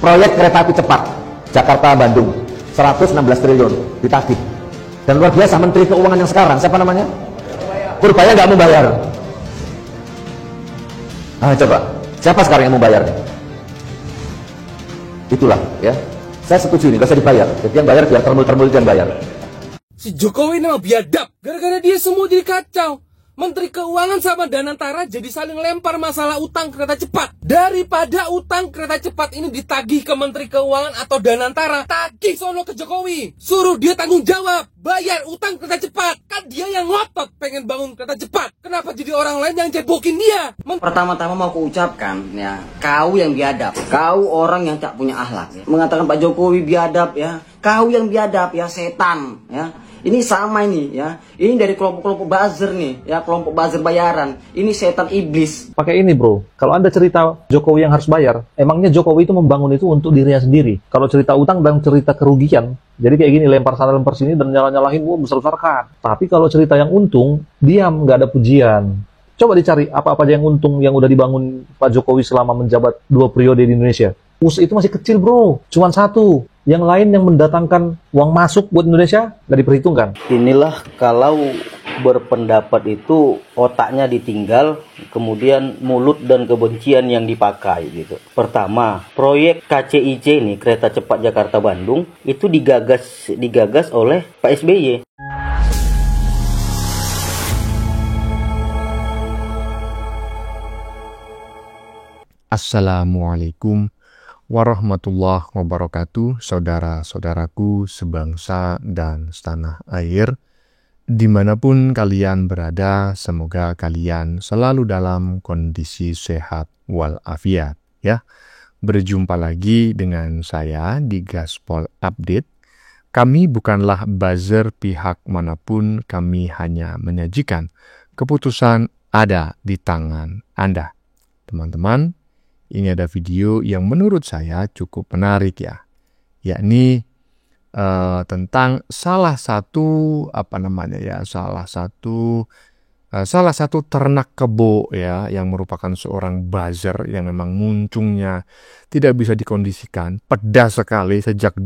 proyek kereta api cepat Jakarta-Bandung 116 triliun ditagih. Dan luar biasa, Menteri Keuangan yang sekarang siapa namanya? Purbaya nggak mau bayar. Coba siapa sekarang yang mau bayar? Itulah ya, saya setuju ini, gak usah dibayar. Jadi yang bayar biar termul-termul yang bayar. Si Jokowi nama biadab, gara-gara dia semua jadi kacau. Menteri Keuangan sama Danantara jadi saling lempar masalah utang kereta cepat. Daripada utang kereta cepat ini ditagih ke Menteri Keuangan atau Danantara, tagih sono ke Jokowi. Suruh dia tanggung jawab, bayar utang kereta cepat. Kan dia yang ngotot pengen bangun kereta cepat. Kenapa jadi orang lain yang cebokin dia? Pertama-tama mau kuucapkan ya, kau yang biadab, kau orang yang tak punya akhlak ya. Mengatakan Pak Jokowi biadab ya, kau yang biadab ya, setan ya. Ini sama ini ya. Ini dari kelompok-kelompok buzzer nih ya, kelompok buzzer bayaran. Ini setan iblis. Pakai ini bro, kalau Anda cerita Jokowi yang harus bayar, emangnya Jokowi itu membangun itu untuk dirinya sendiri. Kalau cerita utang dan cerita kerugian, jadi kayak gini, lempar sana lempar sini dan nyalah-nyalahin, besar-besarkan. Tapi kalau cerita yang untung, diam, nggak ada pujian. Coba dicari apa-apa aja yang untung yang udah dibangun Pak Jokowi selama menjabat 2 periode di Indonesia. Itu masih kecil bro, cuman 1. Yang lain yang mendatangkan uang masuk buat Indonesia nggak diperhitungkan. Inilah kalau berpendapat itu otaknya ditinggal, kemudian mulut dan kebencian yang dipakai gitu. Pertama, proyek KCIC ini, kereta cepat Jakarta Bandung, itu digagas oleh Pak SBY. Assalamualaikum warahmatullahi wabarakatuh, saudara-saudaraku sebangsa dan setanah air. Dimanapun kalian berada, semoga kalian selalu dalam kondisi sehat walafiat ya. Berjumpa lagi dengan saya di Gaspol Update. Kami bukanlah buzzer pihak manapun, kami hanya menyajikan keputusan ada di tangan Anda. Teman-teman, ini ada video yang menurut saya cukup menarik ya, yakni tentang salah satu ternak kebo ya, yang merupakan seorang buzzer yang memang muncungnya tidak bisa dikondisikan, pedas sekali sejak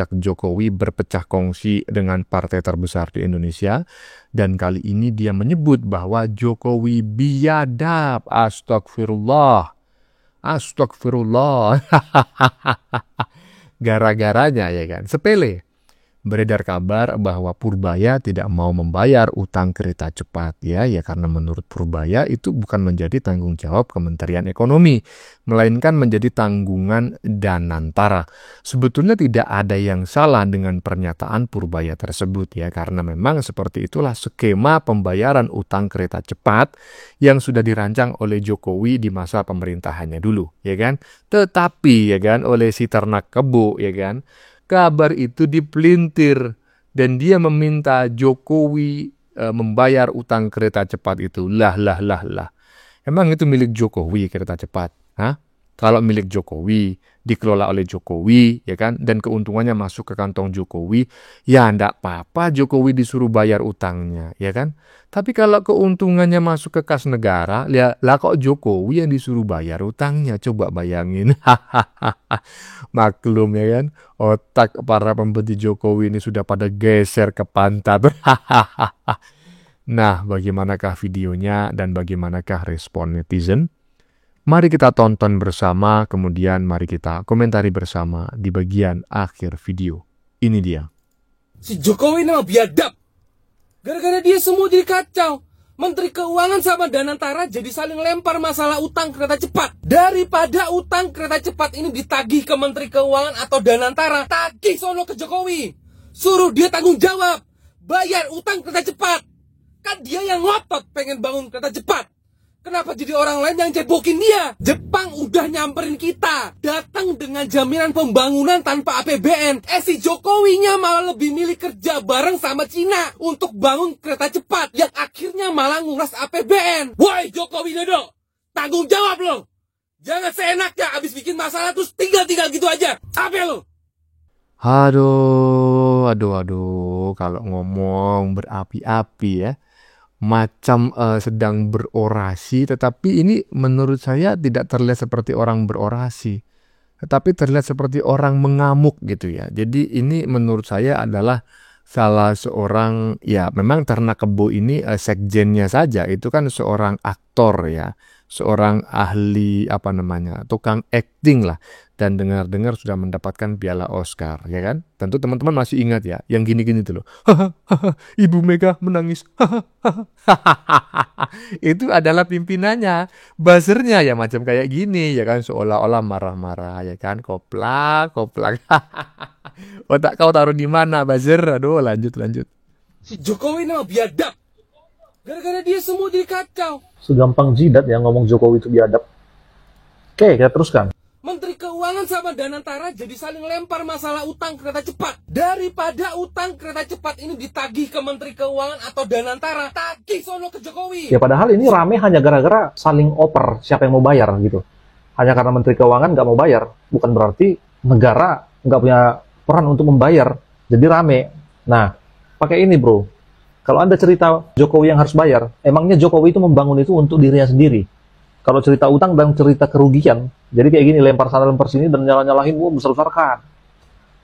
Jokowi berpecah kongsi dengan partai terbesar di Indonesia, dan kali ini dia menyebut bahwa Jokowi biadab. Astagfirullah. Gara-garanya ya kan, sepele. Beredar kabar bahwa Purbaya tidak mau membayar utang kereta cepat ya karena menurut Purbaya itu bukan menjadi tanggung jawab Kementerian Ekonomi, melainkan menjadi tanggungan Danantara. Sebetulnya tidak ada yang salah dengan pernyataan Purbaya tersebut ya, karena memang seperti itulah skema pembayaran utang kereta cepat yang sudah dirancang oleh Jokowi di masa pemerintahannya dulu ya kan. Tetapi ya kan, oleh si ternak kebo ya kan, kabar itu dipelintir dan dia meminta Jokowi membayar utang kereta cepat itu. Lah. Emang itu milik Jokowi kereta cepat? Kalau milik Jokowi, dikelola oleh Jokowi, ya kan, dan keuntungannya masuk ke kantong Jokowi, ya ndak apa-apa Jokowi disuruh bayar utangnya, ya kan. Tapi kalau keuntungannya masuk ke kas negara, lah kok Jokowi yang disuruh bayar utangnya? Coba bayangin. Maklum ya kan, otak para pembeli Jokowi ini sudah pada geser ke pantat. Nah, bagaimanakah videonya dan bagaimanakah respon netizen? Mari kita tonton bersama, kemudian mari kita komentari bersama di bagian akhir video. Ini dia. Si Jokowi nama biadab, gara-gara dia semua jadi kacau. Menteri Keuangan sama Danantara jadi saling lempar masalah utang kereta cepat. Daripada utang kereta cepat ini ditagih ke Menteri Keuangan atau Danantara, tagih sono ke Jokowi. Suruh dia tanggung jawab, bayar utang kereta cepat. Kan dia yang ngotot pengen bangun kereta cepat. Kenapa jadi orang lain yang cebokin dia? Jepang udah nyamperin kita, datang dengan jaminan pembangunan tanpa APBN. Si Jokowinya malah lebih milih kerja bareng sama Cina untuk bangun kereta cepat, yang akhirnya malah nguras APBN. Woi Jokowi Dodo, tanggung jawab lo. Jangan seenaknya abis bikin masalah terus tinggal gitu aja. Apa lo? Aduh, kalau ngomong berapi-api ya, macam sedang berorasi, tetapi ini menurut saya tidak terlihat seperti orang berorasi. tetapi terlihat seperti orang mengamuk gitu ya. Jadi ini menurut saya adalah salah seorang, ya memang Ternak Kebo ini sekjennya saja itu kan seorang aktor ya, seorang ahli tukang acting lah, dan dengar-dengar sudah mendapatkan piala Oscar ya kan. Tentu teman-teman masih ingat ya yang gini-gini tuh loh. Ibu Mega menangis. Itu adalah pimpinannya, buzzernya ya macam kayak gini ya kan, seolah-olah marah-marah ya kan, koplak. Otak kau taruh di mana, buzzer? Aduh, lanjut. Si Jokowi ini mah biadab. Gara-gara dia semua jadi kacau. Segampang jidat ya ngomong Jokowi itu biadab. Oke, kita teruskan. Menteri Keuangan sama Danantara jadi saling lempar masalah utang kereta cepat. Daripada utang kereta cepat ini ditagih ke Menteri Keuangan atau Danantara, tagih sono ke Jokowi. Ya padahal ini rame hanya gara-gara saling oper siapa yang mau bayar gitu. Hanya karena Menteri Keuangan nggak mau bayar, bukan berarti negara nggak punya peran untuk membayar. Jadi rame. Nah, pakai ini bro. Kalau Anda cerita Jokowi yang harus bayar, emangnya Jokowi itu membangun itu untuk dirinya sendiri. Kalau cerita utang dan cerita kerugian, jadi kayak gini, lempar sana lempar sini dan nyalah-nyalahin, besar-besarkan.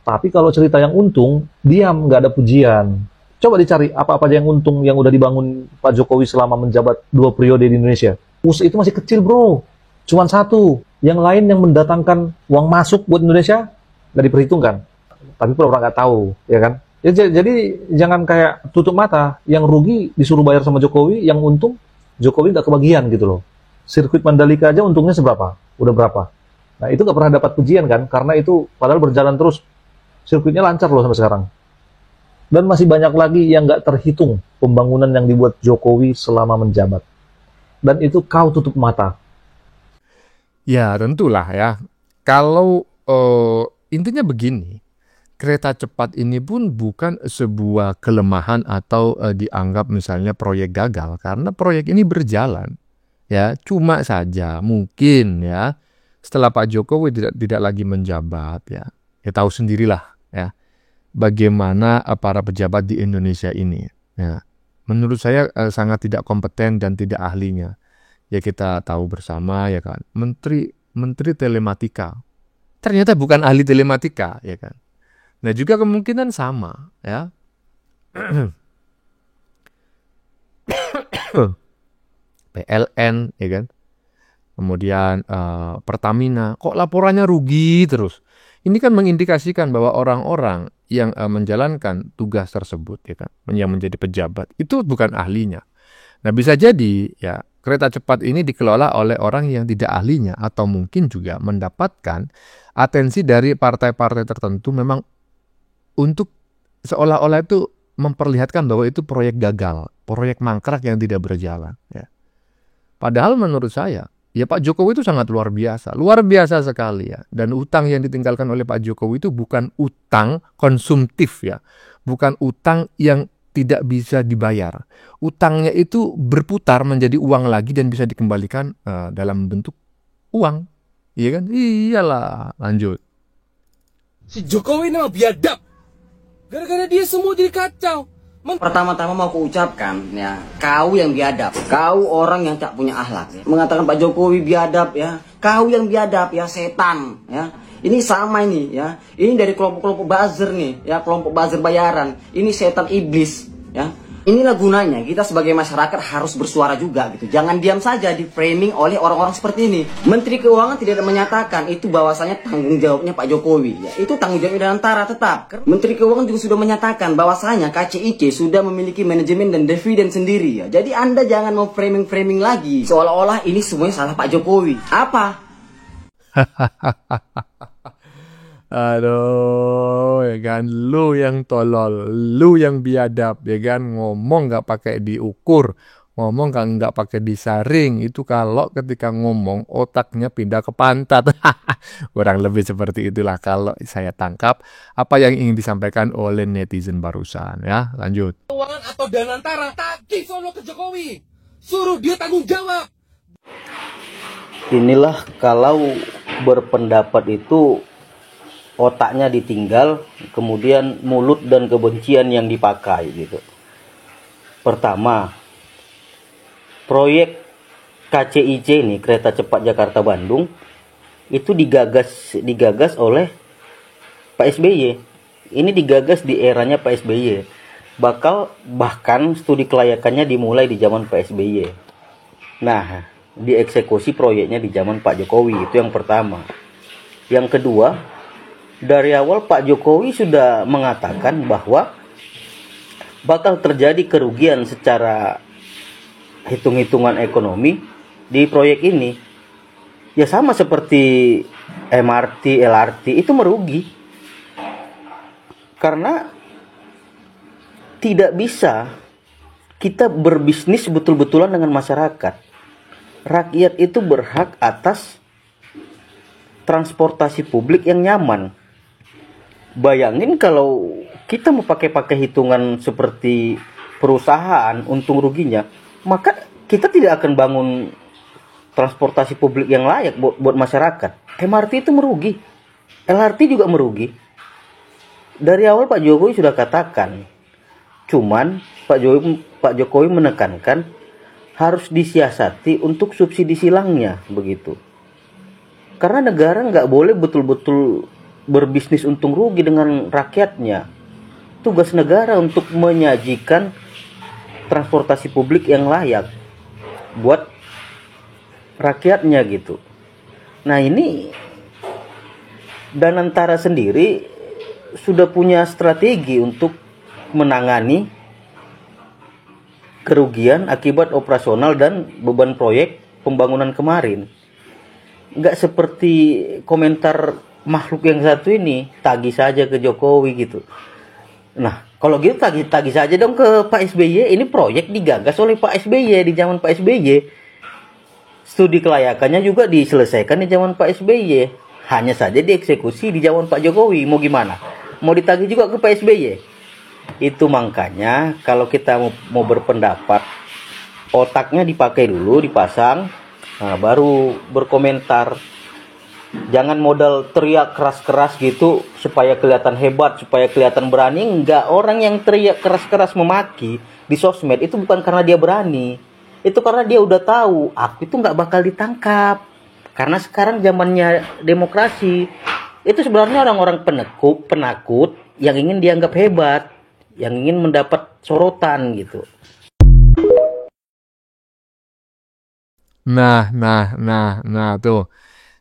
Tapi kalau cerita yang untung, diam, nggak ada pujian. Coba dicari apa-apa aja yang untung yang udah dibangun Pak Jokowi selama menjabat 2 periode di Indonesia. Itu masih kecil bro, cuman 1. Yang lain yang mendatangkan uang masuk buat Indonesia, nggak diperhitungkan. Tapi pura-pura nggak tahu, ya kan? Ya, jadi jangan kayak tutup mata, yang rugi disuruh bayar sama Jokowi, yang untung Jokowi nggak kebagian gitu loh. Sirkuit Mandalika aja untungnya seberapa? Udah berapa? Nah itu nggak pernah dapat pujian kan, karena itu padahal berjalan terus. Sirkuitnya lancar loh sampai sekarang. Dan masih banyak lagi yang nggak terhitung pembangunan yang dibuat Jokowi selama menjabat. Dan itu kau tutup mata. Ya tentulah ya. Kalau intinya begini, kereta cepat ini pun bukan sebuah kelemahan atau dianggap misalnya proyek gagal, karena proyek ini berjalan. Ya, cuma saja mungkin ya setelah Pak Jokowi tidak lagi menjabat ya tahu sendirilah ya bagaimana para pejabat di Indonesia ini ya. Menurut saya sangat tidak kompeten dan tidak ahlinya. Ya kita tahu bersama ya kan, menteri telematika ternyata bukan ahli telematika ya kan. Nah juga kemungkinan sama ya. PLN ya kan, kemudian Pertamina, kok laporannya rugi terus. Ini kan mengindikasikan bahwa orang-orang yang menjalankan tugas tersebut ya kan, yang menjadi pejabat itu bukan ahlinya. Nah bisa jadi ya kereta cepat ini dikelola oleh orang yang tidak ahlinya, atau mungkin juga mendapatkan atensi dari partai-partai tertentu memang untuk seolah-olah itu memperlihatkan bahwa itu proyek gagal, proyek mangkrak yang tidak berjalan ya. Padahal menurut saya, ya Pak Jokowi itu sangat luar biasa sekali ya. Dan utang yang ditinggalkan oleh Pak Jokowi itu bukan utang konsumtif ya, bukan utang yang tidak bisa dibayar. Utangnya itu berputar menjadi uang lagi dan bisa dikembalikan dalam bentuk uang, iya kan? Iyalah, lanjut. Si Jokowi ini mah biadab. Gara-gara dia semua jadi kacau. Pertama-tama mau kuucapkan ya, kau yang biadab, kau orang yang tak punya akhlak ya. Mengatakan Pak Jokowi biadab ya, kau yang biadab ya, setan ya. Ini sama ini ya, ini dari kelompok-kelompok buzzer nih ya, kelompok buzzer bayaran. Ini setan iblis ya. Inilah gunanya kita sebagai masyarakat harus bersuara juga gitu. Jangan diam saja di framing oleh orang-orang seperti ini. Menteri Keuangan tidak menyatakan itu bahwasanya tanggung jawabnya Pak Jokowi. Ya, itu tanggung jawabnya Danantara tetap. Menteri Keuangan juga sudah menyatakan bahwasanya KCIC sudah memiliki manajemen dan dividen sendiri ya. Jadi Anda jangan mau framing-framing lagi seolah-olah ini semuanya salah Pak Jokowi. Apa? Aduh, ya kan, lu yang tolol, lu yang biadab, ya kan, ngomong nggak pakai diukur, ngomong nggak pakai disaring, itu kalau ketika ngomong otaknya pindah ke pantat. Kurang lebih seperti itulah kalau saya tangkap apa yang ingin disampaikan oleh netizen barusan ya. Lanjut. Keuangan atau Danantara, tagih sono ke Jokowi. Suruh dia tanggung jawab. Inilah kalau berpendapat itu otaknya ditinggal, kemudian mulut dan kebencian yang dipakai gitu. Pertama, proyek KCIC ini, kereta cepat Jakarta-Bandung, itu digagas oleh Pak SBY. Ini digagas di eranya Pak SBY. Bahkan studi kelayakannya dimulai di zaman Pak SBY. Nah, dieksekusi proyeknya di zaman Pak Jokowi. Itu yang pertama. Yang kedua, dari awal Pak Jokowi sudah mengatakan bahwa bakal terjadi kerugian secara hitung-hitungan ekonomi di proyek ini. Ya sama seperti MRT, LRT itu merugi. Karena tidak bisa kita berbisnis betul-betulan dengan masyarakat. Rakyat itu berhak atas transportasi publik yang nyaman. Bayangin kalau kita mau pakai hitungan seperti perusahaan untung ruginya, maka kita tidak akan bangun transportasi publik yang layak buat masyarakat. MRT itu merugi, LRT juga merugi. Dari awal Pak Jokowi sudah katakan, cuman Pak Jokowi menekankan harus disiasati untuk subsidi silangnya begitu. Karena negara nggak boleh betul-betul berbisnis untung rugi dengan rakyatnya. Tugas negara untuk menyajikan transportasi publik yang layak buat rakyatnya gitu. Nah ini Danantara sendiri sudah punya strategi untuk menangani kerugian akibat operasional dan beban proyek pembangunan kemarin. Nggak seperti komentar makhluk yang satu ini, tagih saja ke Jokowi gitu. Nah kalau gitu tagih saja dong ke Pak SBY. Ini proyek digagas oleh Pak SBY di zaman Pak SBY. Studi kelayakannya juga diselesaikan di zaman Pak SBY. Hanya saja dieksekusi di zaman Pak Jokowi. Mau gimana? Mau ditagih juga ke Pak SBY? Itu makanya kalau kita mau berpendapat, otaknya dipakai dulu, dipasang, nah, baru berkomentar. Jangan modal teriak keras-keras gitu supaya kelihatan hebat, supaya kelihatan berani. Enggak, orang yang teriak keras-keras memaki di sosmed itu bukan karena dia berani. Itu karena dia udah tahu aku itu nggak bakal ditangkap. Karena sekarang zamannya demokrasi. Itu sebenarnya orang-orang penakut yang ingin dianggap hebat, yang ingin mendapat sorotan gitu. Nah tuh.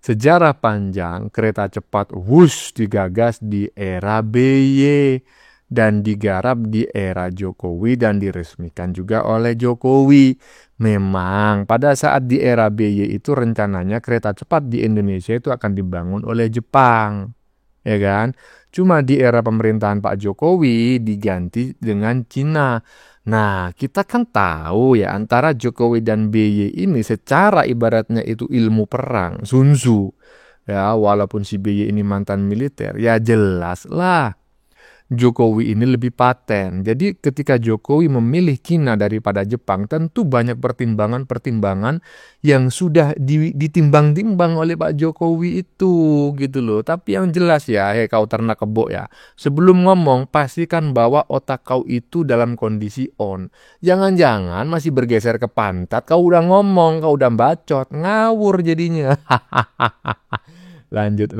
Sejarah panjang kereta cepat wush digagas di era BY dan digarap di era Jokowi dan diresmikan juga oleh Jokowi. Memang pada saat di era BY itu rencananya kereta cepat di Indonesia itu akan dibangun oleh Jepang, ya kan? Cuma di era pemerintahan Pak Jokowi diganti dengan Cina. Nah, kita kan tahu ya antara Jokowi dan BY ini secara ibaratnya itu ilmu perang, Sun Tzu. Ya, walaupun si BY ini mantan militer, ya jelas lah Jokowi ini lebih paten. Jadi ketika Jokowi memilih Cina daripada Jepang, tentu banyak pertimbangan-pertimbangan yang sudah ditimbang-timbang oleh Pak Jokowi itu gitu loh. Tapi yang jelas ya, kau ternak kebo ya, sebelum ngomong pastikan bahwa otak kau itu dalam kondisi on. Jangan-jangan masih bergeser ke pantat, kau udah ngomong, kau udah bacot, ngawur jadinya. Lanjut.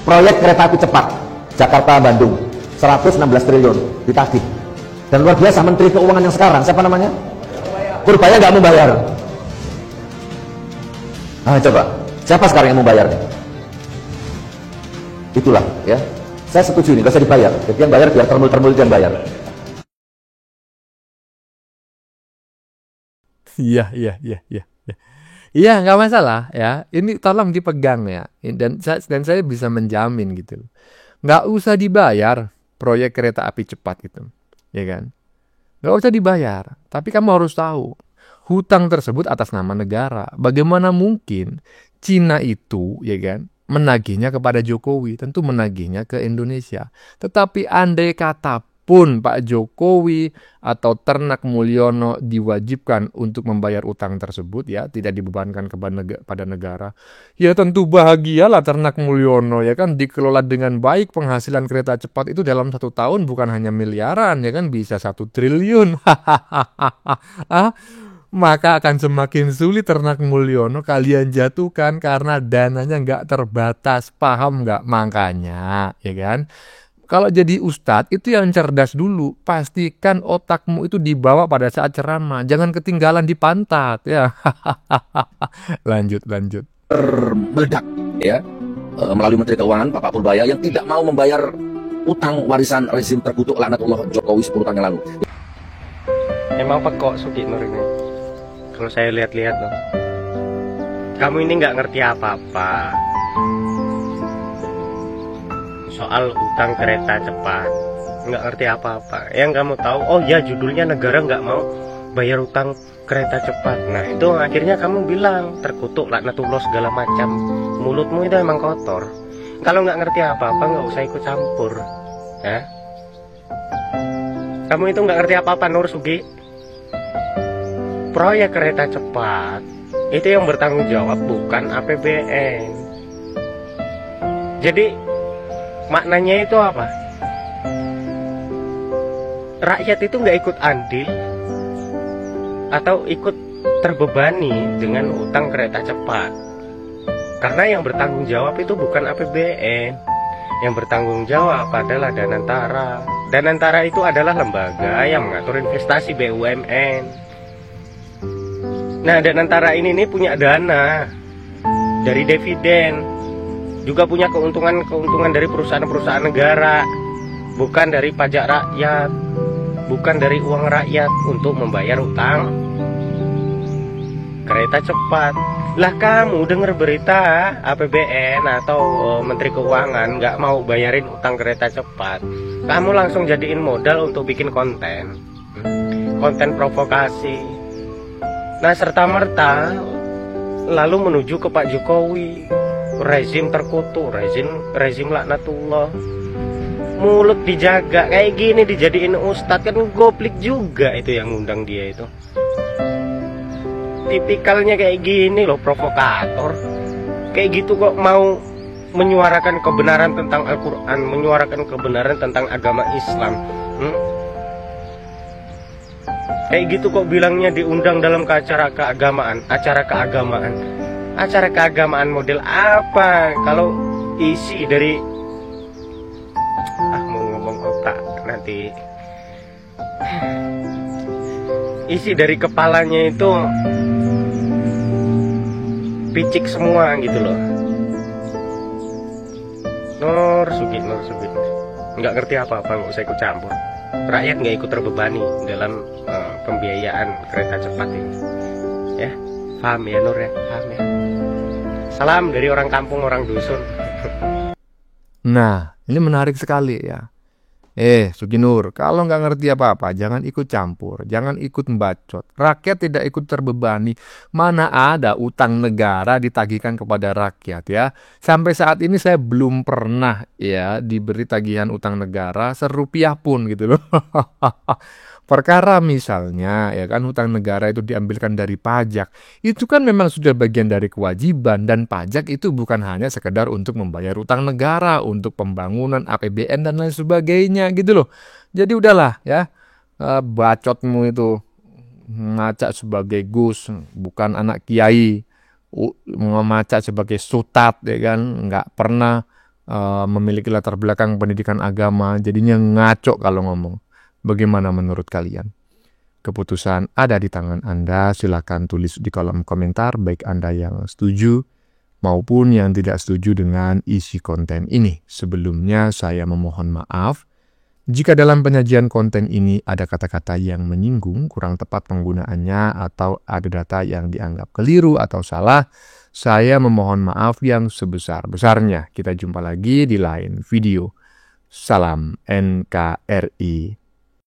Proyek kereta api cepat Jakarta-Bandung 116 triliun ditagih. Dan luar biasa Menteri Keuangan yang sekarang, siapa namanya? Purbaya nggak membayar. Coba, siapa sekarang yang membayarnya? Itulah ya. Saya setuju nih, nggak usah dibayar. Jadi yang bayar biar termul yang bayar. Iya, nggak masalah ya. Ini tolong dipegang ya. Dan saya bisa menjamin gitu. Nggak usah dibayar proyek kereta api cepat itu, ya kan? Nggak usah dibayar. Tapi kamu harus tahu, hutang tersebut atas nama negara. Bagaimana mungkin Cina itu, ya kan, menagihnya kepada Jokowi? Tentu menagihnya ke Indonesia. Tetapi andai kata pun Pak Jokowi atau Ternak Mulyono diwajibkan untuk membayar utang tersebut, ya tidak dibebankan kepada negara, ya tentu bahagialah Ternak Mulyono, ya kan, dikelola dengan baik. Penghasilan kereta cepat itu dalam 1 tahun bukan hanya miliaran, ya kan, bisa 1 triliun. maka akan semakin sulit ternak Mulyono kalian jatuhkan karena dananya nggak terbatas. Paham nggak? Makanya, ya kan? Kalau jadi ustadz itu yang cerdas dulu. Pastikan otakmu itu dibawa pada saat ceramah. Jangan ketinggalan di pantat ya. Lanjut. Meledak ya, melalui Menteri Keuangan Bapak Purbaya yang tidak mau membayar utang warisan rezim terkutuk laknatullah Jokowi 10 tahun yang lalu. Emang pekok Sugi Nur ini. Kalau saya lihat-lihat loh, kamu ini nggak ngerti apa-apa soal utang kereta cepat. Nggak ngerti apa-apa. Yang kamu tahu, oh ya judulnya negara nggak mau bayar utang kereta cepat. Nah itu akhirnya kamu bilang terkutuk laknatullah segala macam. Mulutmu itu emang kotor. Kalau nggak ngerti apa-apa nggak usah ikut campur ya. Kamu itu nggak ngerti apa-apa Nur Sugi. Proyek kereta cepat itu yang bertanggung jawab bukan APBN. Jadi maknanya itu apa? Rakyat itu nggak ikut andil atau ikut terbebani dengan utang kereta cepat. Karena yang bertanggung jawab itu bukan APBN. Yang bertanggung jawab adalah Danantara. Danantara itu adalah lembaga yang mengatur investasi BUMN. Nah, Danantara ini nih punya dana dari dividen, juga punya keuntungan dari perusahaan-perusahaan negara, bukan dari pajak rakyat, bukan dari uang rakyat untuk membayar utang kereta cepat. Lah kamu dengar berita APBN atau Menteri Keuangan nggak mau bayarin utang kereta cepat, kamu langsung jadiin modal untuk bikin konten provokasi. Nah serta-merta lalu menuju ke Pak Jokowi, rezim terkutuk, rezim laknatullah. Mulut dijaga kayak gini dijadiin ustadz, kan goplik juga itu yang ngundang dia itu. Tipikalnya kayak gini loh, provokator. Kayak gitu kok mau menyuarakan kebenaran tentang Al-Quran, menyuarakan kebenaran tentang agama Islam. Kayak gitu kok bilangnya diundang dalam acara keagamaan. Acara keagamaan model apa? Kalau isi dari mau ngomong otak nanti. Isi dari kepalanya itu picik semua gitu loh. Nur Sugi. Nggak ngerti apa-apa, nggak usah ikut campur. Rakyat nggak ikut terbebani dalam pembiayaan kereta cepat ini. Ya, paham ya Nur ya, paham ya. Salam dari orang kampung, orang dusun. Nah, ini menarik sekali ya. Sugi Nur, kalau nggak ngerti apa-apa, jangan ikut campur, jangan ikut membacot. Rakyat tidak ikut terbebani. Mana ada utang negara ditagihkan kepada rakyat ya. Sampai saat ini saya belum pernah ya diberi tagihan utang negara serupiah pun gitu loh. Perkara misalnya ya kan hutang negara itu diambilkan dari pajak, itu kan memang sudah bagian dari kewajiban, dan pajak itu bukan hanya sekedar untuk membayar utang negara, untuk pembangunan APBN dan lain sebagainya gitu loh. Jadi udahlah ya, bacotmu itu ngacak sebagai Gus, bukan anak kiai, ngacak sebagai sutat ya kan, nggak pernah memiliki latar belakang pendidikan agama, jadinya ngaco kalau ngomong. Bagaimana menurut kalian? Keputusan ada di tangan Anda. Silakan tulis di kolom komentar, baik Anda yang setuju maupun yang tidak setuju dengan isi konten ini. Sebelumnya saya memohon maaf jika dalam penyajian konten ini ada kata-kata yang menyinggung, kurang tepat penggunaannya, atau ada data yang dianggap keliru atau salah. Saya memohon maaf yang sebesar-besarnya. Kita jumpa lagi di lain video. Salam NKRI.